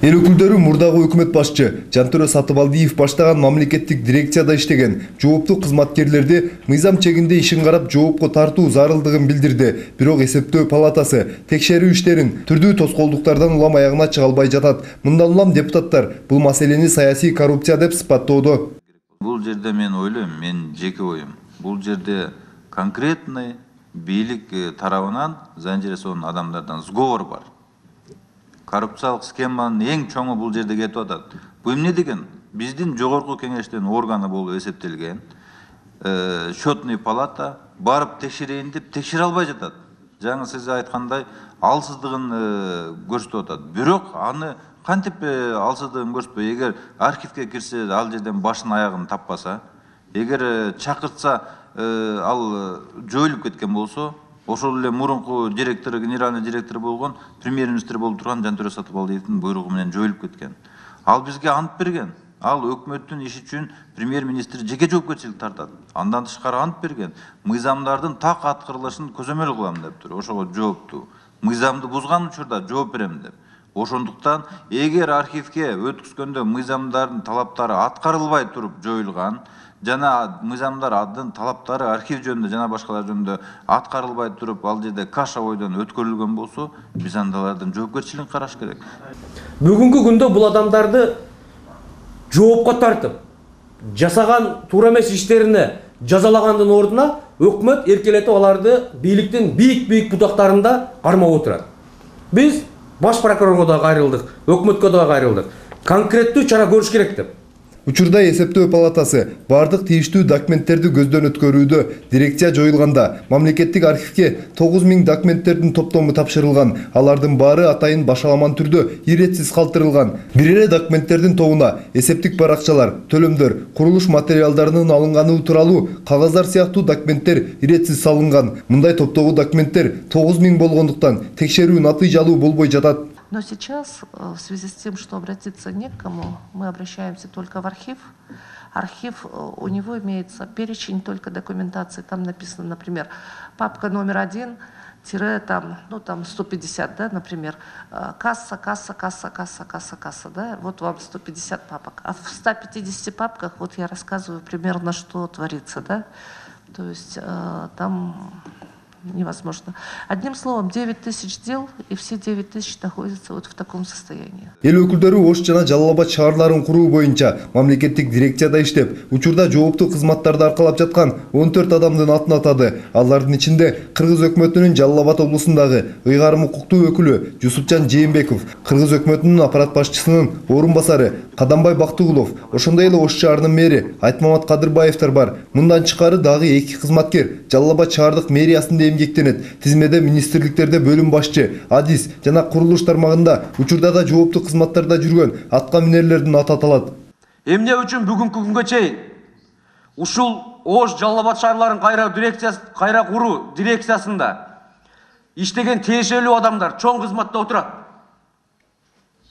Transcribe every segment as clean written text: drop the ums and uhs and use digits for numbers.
Эл өкүлдөрү мурдагы өкмөт башчы Жантөрө Сатыбалдиев баштаган мамлекеттик дирекцияда иштеген жооптуу кызматкерлерди мыйзам чегинде ишин карап жоопко тартуу зарылдыгын билдирди. Бирок эсептөө палатасы текшерүү иштерин түрдүү тоскоолдуктардан улам аягына чыга албай жатат. Мындан улам депутаттар бул маселени саясий коррупция деп сыпаттоодо. Бул жерде мен ойлойм, мен жеке оюм. Бул жерде конкретный бийлик тарабынан заинтересован адамдардан сговор бар. Коррупциялык схеманын эң чоңу бул жерде кетип атат. Бул эмне деген? Биздин жогорку кеңештин органы болуп эсептелген. Счетный палата барып текшерейин деп текшере албай жатат. Жаңы сиз айткандай алсыздыгын көрсөтүп атат. Бирок аны кантип алсыздыгын көрсөтпөй, эгер архивге кирсе, ал жерден башын аягын таппаса, эгер чакыртса, ал жоюлуп кеткен болсо, ошол эле мурунку директор, генеральный директор болгон, премьер-министр болуп турган Жантөрө Сатыбалдиевдин буйругу менен жоюлуп кеткен. Ал бизге ант берген. Ал өкмөттүн иши үчүн премьер-министр жеке жоопкерчилик тартат. Андан тышкары ант берген. Мыйзамдардын так аткарылышын көзөмөл кылам деп тур. Ошого жооптуу. Мыйзамды бузган учурда жооп берем деп. Ошондуктан эгер архивге өткүзгөндө мыйзамдардын талаптары аткарылбай туруп жоюлган, жана мыйзамдардын талаптары архив жөнүндө жана башкалар жөнүндө аткарылбай туруп, ал жерде каша бойдон өткөрүлгөн болсо, биз андайлардын жоопкерчилигин караш керек. Бүгүнкү күндө бул адамдарды жоопко тартып, жасаган туура эмес иштерине жазалагандын ордуна өкмөт эркелетип аларды бийликтин бийик бутактарында кармап отурат. Биз баш прокурорго да кайрылдык, өкмөткө да кайрылдык. Конкреттүү чара көрүш керек деп. Учурда эсептөө палатасы бардык тийиштүү документтерди көздөн өткөрүүдө. Дирекция жоюлганда мамлекеттик архивге 9000 документтердин топтому тапшырылган. Алардын баары атайын башаламан түрдө иретсиз калтырылган. Бир эле документтердин тобуна эсептик баракчалар, төлөмдөр, курулуш материалдарынын алынганы тууралуу кагаздар сыяктуу документтер иретсиз салынган. Мындай топтогу документтер 9000 болгондуктан текшерүү натыйжалуу болбой жатат. Но сейчас, в связи с тем, что обратиться не к кому, мы обращаемся только в архив. Архив, у него имеется перечень только документации. Там написано, например, папка номер 1, там 150, да, например, касса, да, вот вам 150 папок. А в 150 папках, вот я рассказываю примерно, что творится, да, то есть там невозможно. Одним словом, 9000 дел, и все 9000 находятся вот в таком состоянии. Эл өкүлдөрү Ош жана Жалал Абад шаарларын куруу боюнча мамлекеттик дирекцияда иштеп, учурда жооптуу кызматтарды аркалап жаткан 14 адамдын атын атады. Алардын ичинде Кыргыз өкмөтүнүн Жалал Абад облусундагы ыйгарым укуктуу өкүлү Жусупжан Жээнбеков, Кыргыз өкмөтүнүн аппарат башчысынын орун басары Кадамбай Бактыгулов, ошондой эле Ош шаарынын мэри Айтмамат Кадырбаевдер бар. Мындан тышкары дагы 2 кызматкер Жалал Абад шаардык мэриясында эмгектенет. Тизмеде министрликтерде бөлүм башчы, адис жана курулуш тармагында учурда да жооптуу кызматтарда жүргөн атка минерлердин аты аталат. Эмне үчүн бүгүнкү күнгө чейин ушул Ош Жалал Абад шаарларын кайра куруу дирекциясында иштеген тиешелүү адамдар чоң кызматта отурат.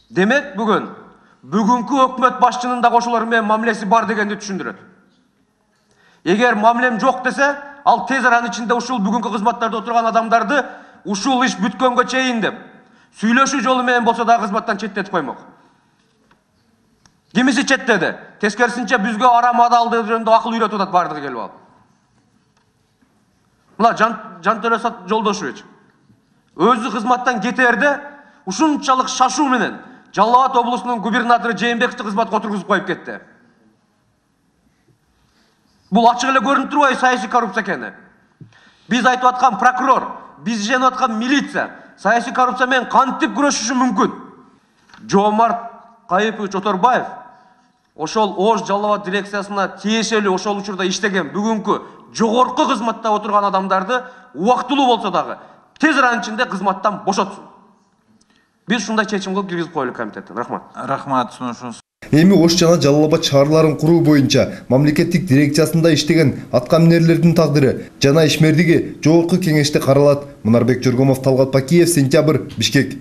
Демек бүгүнкү өкмөт башчынын да ошолор менен мамилеси бар дегенди түшүндүрөт. Эгер мамилем жок десе, ал тез аранын ичинде ушул бүгүнкү кызматтарда отурган адамдарды ушул иш бүткөнгө чейин деп сүйлөшүү жолу менен болсо да кызматтан четтетип коймок. Кимиси четтеди? Тескерисинче бизге арам адалдык жөнүндө акыл үйрөтүп атат бардыгы келип алып. Мына Жантөрө Жолдошевич өзү кызматтан кетерде ушунчалык шашуу менен Жалал Абад облусунун губернатору Жээнбековду кызматка отургузуп коюп кетти. Бул ачык эле көрүнүп турбайбы саясий коррупция экени? Биз айтып аткан прокурор, биз ишенип аткан милиция саясий коррупция менен кантип күрөшүшү мүмкүн? Жоомарт Кайыпович Оторбаев ошол Ош Жалал Абад дирекциясына тиешелүү ошол учурда иштеген бүгүнкү жогорку кызматта отурган адамдарды убактылуу болсо дагы тез аранын ичинде кызматтан бошотсун. Биз ушундай чечимге киргизип коелук комитеттен. Рахмат. Рахмат, сунушуңуз. Эми Ош жана Жалал Абад шаарларын куруу боюнча мамлекеттик дирекциясында иштеген атка минерлердин тагдыры жана ишмердиги жогорку кеңеште каралат. Мунарбек Жоргомов, Талгат Пакиев, Сентябрь, Бишкек.